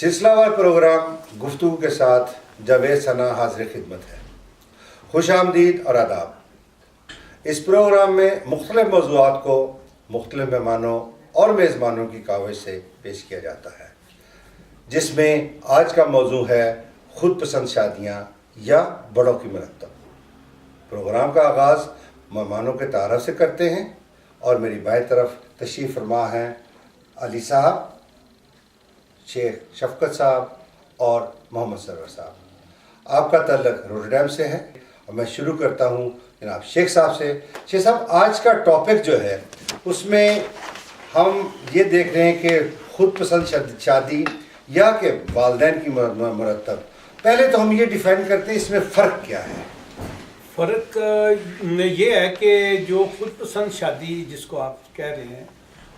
سلسلہ وار پروگرام گفتگو کے ساتھ جاوید ثنا حاضر خدمت ہے۔ خوش آمدید اور آداب۔ اس پروگرام میں مختلف موضوعات کو مختلف مہمانوں اور میزبانوں کی کاوش سے پیش کیا جاتا ہے، جس میں آج کا موضوع ہے خود پسند شادیاں یا بڑوں کی مرتب۔ پروگرام کا آغاز مہمانوں کے تعارف سے کرتے ہیں اور میری بائیں طرف تشریف فرما ہیں علی صاحب، شیخ شفقت صاحب اور محمد سرور صاحب۔ آپ کا تعلق روٹردام سے ہے اور میں شروع کرتا ہوں جناب شیخ صاحب سے۔ شیخ صاحب، آج کا ٹاپک جو ہے اس میں ہم یہ دیکھ رہے ہیں کہ خود پسند شادی یا کہ والدین کی مرتب۔ پہلے تو ہم یہ ڈیفائن کرتے ہیں اس میں فرق کیا ہے؟ فرق یہ ہے کہ جو خود پسند شادی جس کو آپ کہہ رہے ہیں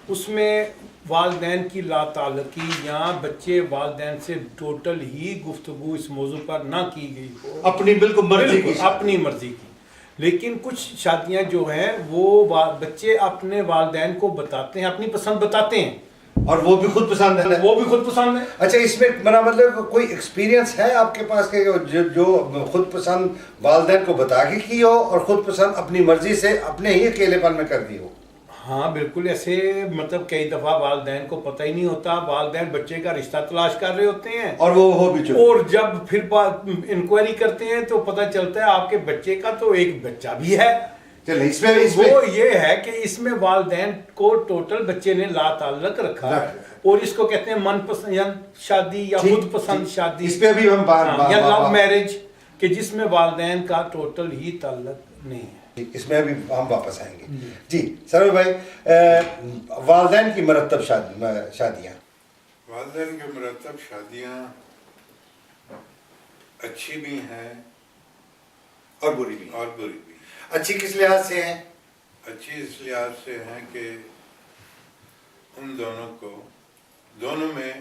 اس میں والدین کی لا تعلقی یا بچے والدین سے ٹوٹل ہی گفتگو اس موضوع پر نہ کی گئی ہو، اپنی بالکل مرضی کی، اپنی مرضی کی۔ لیکن کچھ شادیاں جو ہیں وہ بچے اپنے والدین کو بتاتے ہیں، اپنی پسند بتاتے ہیں اور وہ بھی خود پسند ہے، وہ بھی خود پسند ہے۔ اچھا، اس میں میرا مطلب کوئی ایکسپیرینس ہے آپ کے پاس کہ جو خود پسند والدین کو بتا کے کی ہو اور خود پسند اپنی مرضی سے اپنے ہی اکیلے پن میں کر دی ہو؟ ہاں بالکل، ایسے مطلب کئی دفعہ والدین کو پتہ ہی نہیں ہوتا، والدین بچے کا رشتہ تلاش کر رہے ہوتے ہیں اور وہ ہو بھی چکے، اور جب پھر انکوائری کرتے ہیں تو پتہ چلتا ہے آپ کے بچے کا تو ایک بچہ بھی ہے۔ چلے اس میں وہ یہ ہے کہ اس میں والدین کو ٹوٹل بچے نے لا تعلق رکھا ہے اور اس کو کہتے ہیں من پسند شادی یا خود پسند شادی، اس پہ بھی ہم یا لو میرج، کہ جس میں والدین کا ٹوٹل ہی تعلق نہیں ہے۔ اس میں بھی ہم واپس آئیں گے۔ جی سرور بھائی، والدین کی مرتب شادیاں، والدین کی مرتب شادیاں اچھی بھی ہیں اور بری بھی، اور بری بھی۔ اچھی کس لحاظ سے ہیں؟ اچھی اس لحاظ سے ہیں کہ ان دونوں میں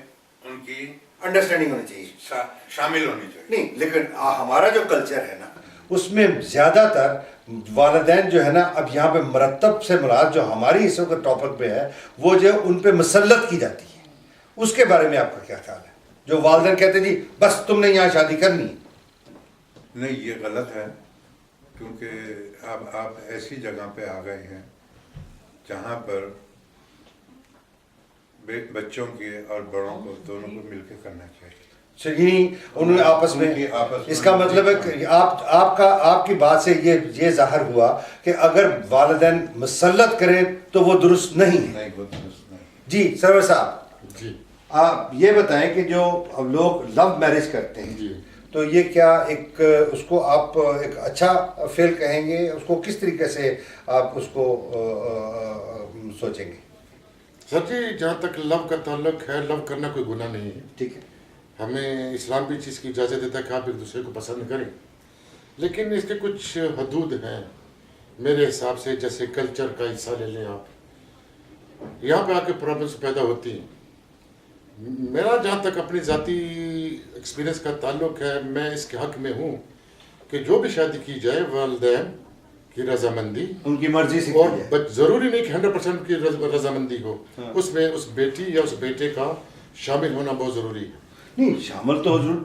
ان کی انڈرسٹینڈنگ ہونی چاہیے، شامل ہونی چاہیے۔ نہیں لیکن ہمارا جو کلچر ہے نا اس میں زیادہ تر والدین جو ہے نا، اب یہاں پہ مرتب سے مراد جو ہماری اس وقت ٹاپک پہ ہے وہ جو ان پہ مسلط کی جاتی ہے، اس کے بارے میں آپ کا کیا خیال ہے؟ جو والدین کہتے ہیں جی بس تم نے یہاں شادی کرنی ہے۔ نہیں، یہ غلط ہے، کیونکہ اب آپ ایسی جگہ پہ آ گئے ہیں جہاں پر بچوں کے اور بڑوں کو دونوں کو مل کے کرنا چاہیے۔ انہوں نے آپس میں، اس کا مطلب ہے کہ آپ کی بات سے یہ ظاہر ہوا کہ اگر والدین مسلط کریں تو وہ درست نہیں ہے۔ وہ درست نہیں۔ جی سرور صاحب، جی آپ یہ بتائیں کہ جو لوگ لو میرج کرتے ہیں جی تو یہ کیا اس کو آپ ایک اچھا فیل کہیں گے؟ اس کو کس طریقے سے آپ اس کو سوچیں گے؟ سر جی، جہاں تک لو کا تعلق ہے، لو کرنا کوئی گناہ نہیں ہے۔ ٹھیک ہے، ہمیں اسلام بھی چیز کی اجازت دیتا ہے کہ آپ ایک دوسرے کو پسند کریں، لیکن اس کے کچھ حدود ہیں میرے حساب سے۔ جیسے کلچر کا حصہ لے لیں آپ، یہاں پہ آ کے پرابلمس پیدا ہوتی ہیں۔ میرا جہاں تک اپنی ذاتی ایکسپیرینس کا تعلق ہے، میں اس کے حق میں ہوں کہ جو بھی شادی کی جائے والدین کی رضامندی، ان کی مرضی سے اور ضروری نہیں کہ 100% کی رضامندی ہو، اس میں اس بیٹی یا اس بیٹے کا شامل ہونا بہت ضروری ہے۔ نہیں، شامل تو حضور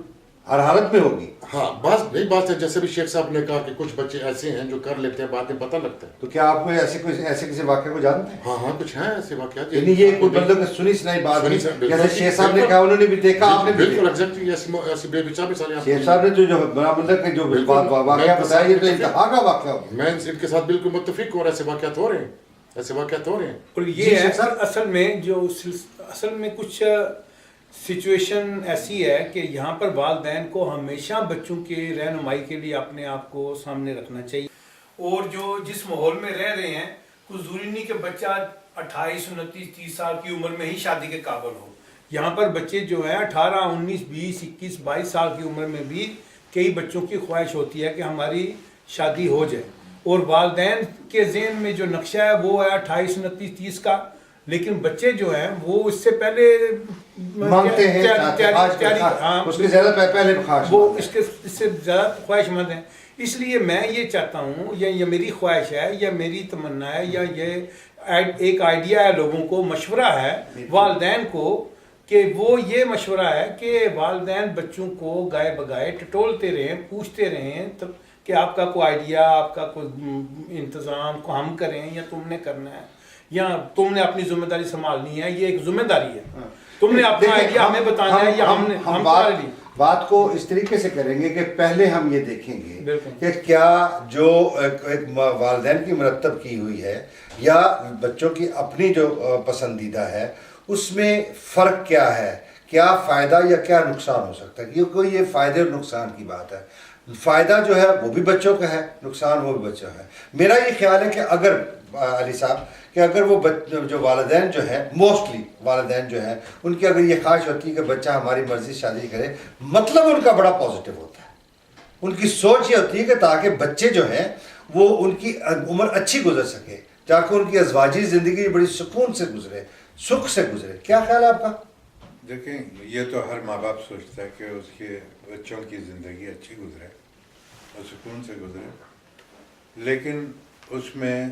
ہر حالت میں ہوگی۔ ہاں، بات ہے جیسے بھی شیخ صاحب نے کہا کہ کچھ بچے ایسے ہیں جو کر لیتے ہیں، بعد میں پتہ لگتا ہے۔ تو کیا آپ کو ایسے کسی واقعے کو جانتے ہیں؟ ہاں کچھ ہیں ایسے واقعات، یعنی یہ کوئی مطلب سنی سنائی بات نہیں، جیسے شیخ صاحب نے کہا انہوں نے بھی دیکھا، آپ نے بھی بالکل ایگزیکٹلی ایسی بے بچا مثالیں۔ شیخ صاحب نے جو بنا مطلب کہ جو واقعہ بتایا یہ تو انتہا کا واقعہ ہو۔ میں ان کے ساتھ بالکل متفق ہوں، ایسے واقعات ہو رہے ہیں۔ اور یہ ہے اصل میں کچھ سچویشن ایسی ہے کہ یہاں پر والدین کو ہمیشہ بچوں کے رہنمائی کے لیے اپنے آپ کو سامنے رکھنا چاہیے، اور جو جس ماحول میں رہ رہے ہیں کوئی ضروری نہیں کہ بچہ 28 29 30 سال کی عمر میں ہی شادی کے قابل ہو۔ یہاں پر بچے جو ہیں 18 19 20 21 22 سال کی عمر میں بھی کئی بچوں کی خواہش ہوتی ہے کہ ہماری شادی ہو جائے، اور والدین کے ذہن میں جو نقشہ ہے وہ ہے 28 29 30 کا، لیکن بچے جو ہیں وہ اس سے پہلے مانگتے ہیں، اس کے زیادہ پہلے وہ اس سے زیادہ خواہش مند ہیں۔ اس لیے میں یہ چاہتا ہوں، یا یہ میری خواہش ہے یا میری تمنا ہے یا یہ ایک آئیڈیا ہے، لوگوں کو مشورہ ہے والدین کو کہ وہ یہ مشورہ ہے کہ والدین بچوں کو گائے بگائے ٹٹولتے رہیں، پوچھتے رہیں کہ آپ کا کوئی آئیڈیا، آپ کا کوئی انتظام کو ہم کریں یا تم نے کرنا ہے یا تم نے اپنی ذمہ داری سنبھالنی ہے. یہ ایک ذمہ داری ہے، تم نے اپنا آئیڈیا ہمیں بتانا ہے یا ہم تمہارے لیے. بات کو اس طریقے سے کریں گے کہ پہلے ہم یہ دیکھیں گے کہ کیا جو ایک والدین کی مرتب کی ہوئی ہے یا بچوں کی اپنی جو پسندیدہ ہے اس میں فرق کیا ہے، کیا فائدہ یا کیا نقصان ہو سکتا ہے. کیونکہ یہ فائدے اور نقصان کی بات ہے. فائدہ جو ہے وہ بھی بچوں کا ہے، نقصان وہ بھی بچوں کا ہے. میرا یہ خیال ہے کہ اگر علی صاحب کہ اگر وہ جو والدین جو ہیں، موسٹلی والدین جو ہیں، ان کی اگر یہ خواہش ہوتی ہے کہ بچہ ہماری مرضی سے شادی کرے، مطلب ان کا بڑا پازیٹیو ہوتا ہے. ان کی سوچ یہ ہوتی ہے کہ تاکہ بچے جو ہیں وہ ان کی عمر اچھی گزر سکے، تاکہ ان کی ازواجی زندگی بڑی سکون سے گزرے، سکھ سے گزرے. کیا خیال ہے آپ کا؟ دیکھیں، یہ تو ہر ماں باپ سوچتا ہے کہ اس کے بچوں کی زندگی اچھی گزرے اور سکون سے گزرے، لیکن اس میں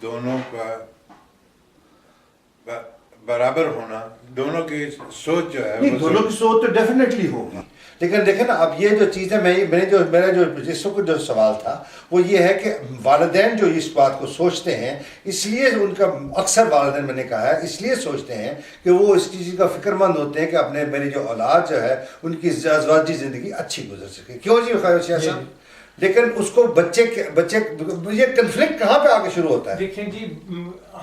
دونوں کا برابر ہونا، دونوں کی سوچ جو ہے دونوں کی سوچ تو ڈیفینیٹلی ہوگی. لیکن دیکھیں نا، اب یہ جو چیز ہے، میرا جو اس وقت جو سوال تھا وہ یہ ہے کہ والدین جو اس بات کو سوچتے ہیں، اس لیے ان کا اکثر والدین میں نے کہا ہے اس لیے سوچتے ہیں کہ وہ اس چیز کا فکر مند ہوتے ہیں کہ میری جو اولاد جو ہے ان کی ازواجی زندگی اچھی گزر سکے. کیوں جی خیال صاحب؟ لیکن اس کو بچے یہ کنفلکٹ کہاں پہ آ کے شروع ہوتا ہے؟ دیکھیں جی،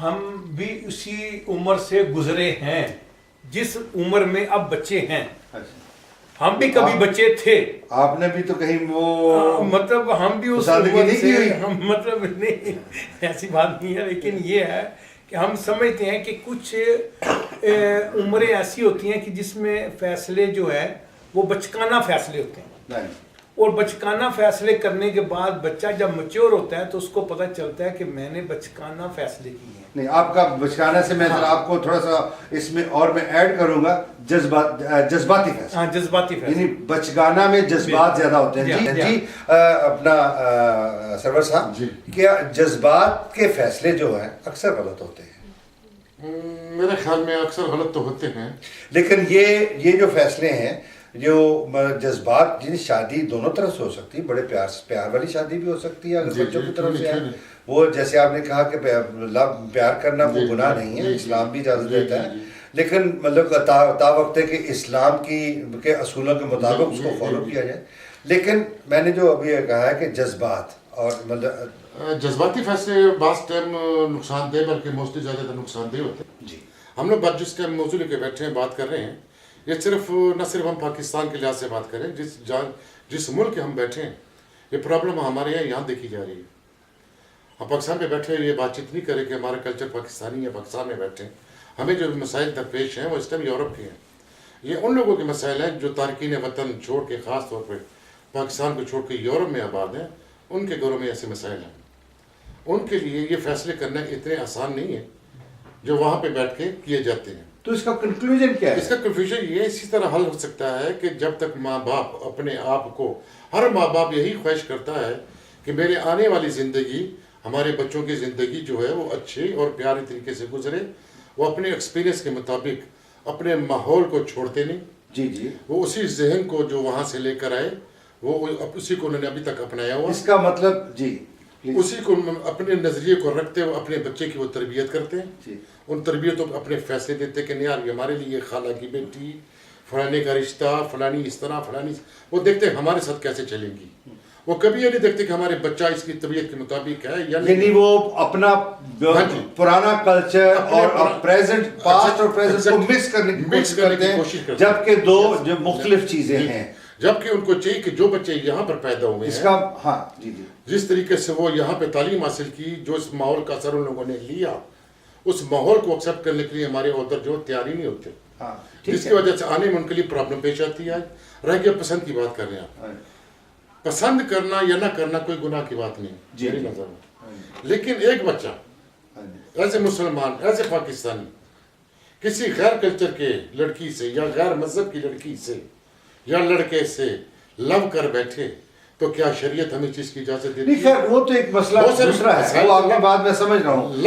ہم بھی اسی عمر سے گزرے ہیں جس عمر میں اب بچے ہیں. ہم بھی کبھی بچے تھے. آپ نے بھی تو کہیں وہ مطلب ہم بھی اس عمر سے مطلب نہیں، ایسی بات نہیں ہے، لیکن یہ ہے کہ ہم سمجھتے ہیں کہ کچھ عمریں ایسی ہوتی ہیں کہ جس میں فیصلے جو ہے وہ بچکانہ فیصلے ہوتے ہیں، اور بچکانہ فیصلے کرنے کے بعد بچہ جب میچور ہوتا ہے تو اس کو پتہ چلتا ہے کہ میں نے بچکانہ فیصلے کیے ہیں. نہیں، آپ کا بچکانہ سے میں آپ کو تھوڑا سا اس میں اور میں ایڈ کروں گا، جذباتی فیصلے. ہاں، جذباتی فیصلے، یعنی بچکانہ میں جذبات زیادہ ہوتے ہیں. جی اپنا سرور صاحب، کیا جذبات کے فیصلے جو ہیں اکثر غلط ہوتے ہیں؟ میرے خیال میں اکثر غلط تو ہوتے ہیں، لیکن یہ جو فیصلے ہیں جو جذبات، جن شادی دونوں طرف سے ہو سکتی ہے، بڑے پیار والی شادی بھی ہو سکتی ہے اگر بچوں کی طرف سے ہے. وہ جیسے آپ نے کہا کہ پیار کرنا وہ گناہ نہیں ہے، اسلام بھی اجازت دیتا ہے، لیکن مطلب تا وقت ہے کہ اسلام کے اصولوں کے مطابق اس کو فالو کیا جائے. لیکن میں نے جو ابھی کہا ہے کہ جذبات اور مطلب جذباتی فیصلے بعض ٹائم نقصان دہ بلکہ موسٹلی زیادہ نقصان دہ ہوتے ہیں. جی، ہم لوگ جس ٹائم موضوع لے کے بیٹھے ہیں، بات کر رہے ہیں، یہ نہ صرف ہم پاکستان کے لحاظ سے بات کریں، جس ملک کے ہم بیٹھے ہیں، یہ پرابلم ہمارے یہاں دیکھی جا رہی ہے. ہم پاکستان میں بیٹھے یہ بات چیت نہیں کریں کہ ہمارا کلچر پاکستانی ہے، پاکستان میں بیٹھے ہیں. ہمیں جو مسائل درپیش ہیں وہ اس ٹائم یورپ کے ہیں. یہ ان لوگوں کے مسائل ہیں جو تارکین وطن چھوڑ کے، خاص طور پہ پاکستان کو چھوڑ کے یورپ میں آباد ہیں، ان کے گھروں میں ایسے مسائل ہیں. ان کے لیے یہ فیصلے کرنا اتنے آسان نہیں ہے جو وہاں پہ بیٹھ کے کیے جاتے ہیں. تو اس کا کنکلوژن کیا ہے؟ اس کا کنفیوژن یہ اسی طرح حل ہو سکتا ہے کہ جب تک ماں باپ اپنے آپ کو، ہر ماں باپ یہی خواہش کرتا ہے کہ میرے آنے والی زندگی، ہمارے بچوں کی زندگی جو ہے وہ اچھے اور پیارے طریقے سے گزرے. وہ اپنے ایکسپیرینس کے مطابق اپنے ماحول کو چھوڑتے نہیں. جی، وہ اسی ذہن کو جو وہاں سے لے کر آئے وہ اسی کو انہوں نے ابھی تک اپنایا ہوا. اس کا مطلب جی اسی کو اپنے نظریے کو رکھتے ہوئے اپنے بچے کی وہ تربیت کرتے ہیں. جی، ان تربیتوں پہ اپنے فیصلے دیتے کہ نہیں یار ہمارے لیے یہ خالہ کی بیٹی، فلانے کا رشتہ، فلانی اس طرح، فلانی، وہ دیکھتے ہیں ہمارے ساتھ کیسے چلیں گی. وہ کبھی یہ نہیں دیکھتے کہ ہمارے بچہ اس کی طبیعت کے مطابق ہے یا نہیں. یعنی وہ اپنا پرانا کلچر اور پریزنٹ، پاسٹ اور پریزنٹ کو مکس کرنے کی کوشش کرتے ہیں، جبکہ دو جو مختلف چیزیں ہیں. جبکہ ان کو چاہیے کہ جو بچے یہاں پر پیدا ہوئے ہیں، ہاں جی، جس طریقے سے وہ یہاں پہ تعلیم حاصل کی، جو اس ماحول کا اثر ان لوگوں نے لیا، اس ماحول کو ایکسیپٹ کرنے کے لیے ہمارے اوتر جو تیار ہی نہیں ہوتے، جس کی وجہ سے آنے میں ان کے لیے پرابلم پیش آتی ہے. رہ گیا پسند کی بات کر رہے ہیں آپ، پسند کرنا یا نہ کرنا کوئی گناہ کی بات نہیں میری نظر میں. لیکن ایک بچہ ایسے مسلمان، ایسے پاکستانی کسی غیر کلچر کے لڑکی سے یا غیر مذہب کی لڑکی سے یا لڑکے سے لو کر بیٹھے تو کیا شریعت ہمیں چیز کی اجازت دیتی ہے؟ نہیں خیر وہ تو ایک مسئلہ دوسرا ہے، وہ آپ کی بات میں سمجھ رہا ہوں.